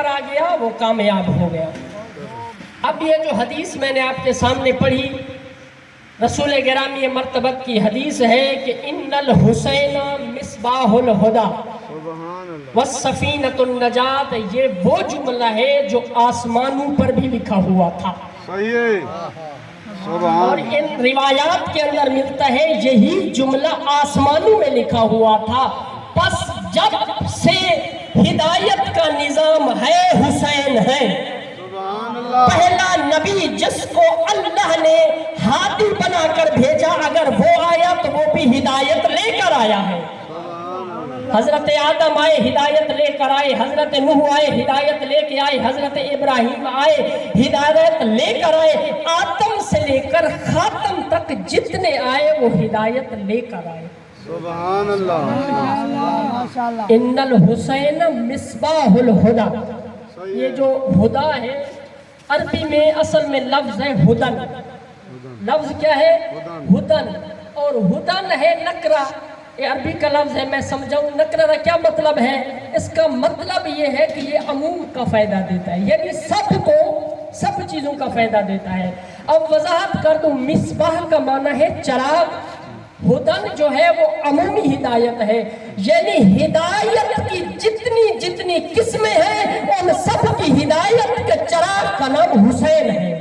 کر آ گیا وہ کامیاب ہو گیا۔ اب یہ جو حدیث میں نے آپ کے سامنے پڑھی، رسول گرامی مرتبت کی حدیث ہے کہ ان الحسین مصباح الہدی والسفینۃ النجات، یہ وہ جملہ ہے جو آسمانوں پر بھی لکھا ہوا تھا۔ اور ان روایات کے اندر ملتا ہے یہی جملہ آسمانوں میں لکھا ہوا تھا۔ پس جب سے ہدایت کا نظام ہے حسین ہے، پہلا نبی جس کو اللہ نے ہادی بنا کر بھیجا، اگر وہ آیا تو وہ بھی ہدایت لے کر آیا ہے۔ حضرت آدم آئے ہدایت لے کر آئے، حضرت نوح آئے ہدایت لے کے آئے، حضرت ابراہیم آئے ہدایت لے کر آئے، آدم سے لے کر خاتم تک جتنے آئے وہ ہدایت لے کر آئے۔ سبحان اللہ۔ ان الحسین مصباح الہدی، یہ جو ہدا ہے عربی میں اصل میں لفظ ہے ہدن۔ لفظ کیا ہے؟ ہدن۔ اور ہدن ہے نکرہ، یہ عربی کا لفظ ہے، میں سمجھاؤں نکرہ کا کیا مطلب ہے؟ اس کا مطلب یہ ہے کہ یہ عموم کا فائدہ دیتا ہے، یعنی سب کو، سب چیزوں کا فائدہ دیتا ہے۔ اب وضاحت کر دوں، مصباح کا معنی ہے چراغ، ہدن جو ہے وہ عمومی ہدایت ہے، یعنی ہدایت کی جتنی قسمیں ہیں ان سب کی ہدایت کے چراغ کا نام حسین ہے۔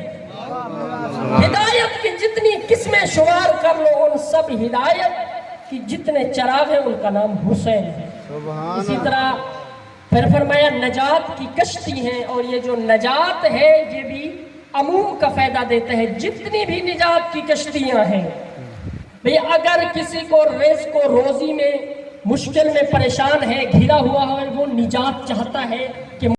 ہدایت کی جتنی قسمیں شمار کر لو، ان سب ہدایت کی جتنے چراغ ہیں ان کا نام حسین ہے۔ اسی طرح پھر فرمایا نجات کی کشتی ہیں، اور یہ جو نجات ہے یہ بھی عموم کا فائدہ دیتا ہے، جتنی بھی نجات کی کشتیاں ہیں۔ بھئی اگر کسی کو رزق و روزی میں مشکل میں پریشان ہے، گھرا ہوا ہے، وہ نجات چاہتا ہے کہ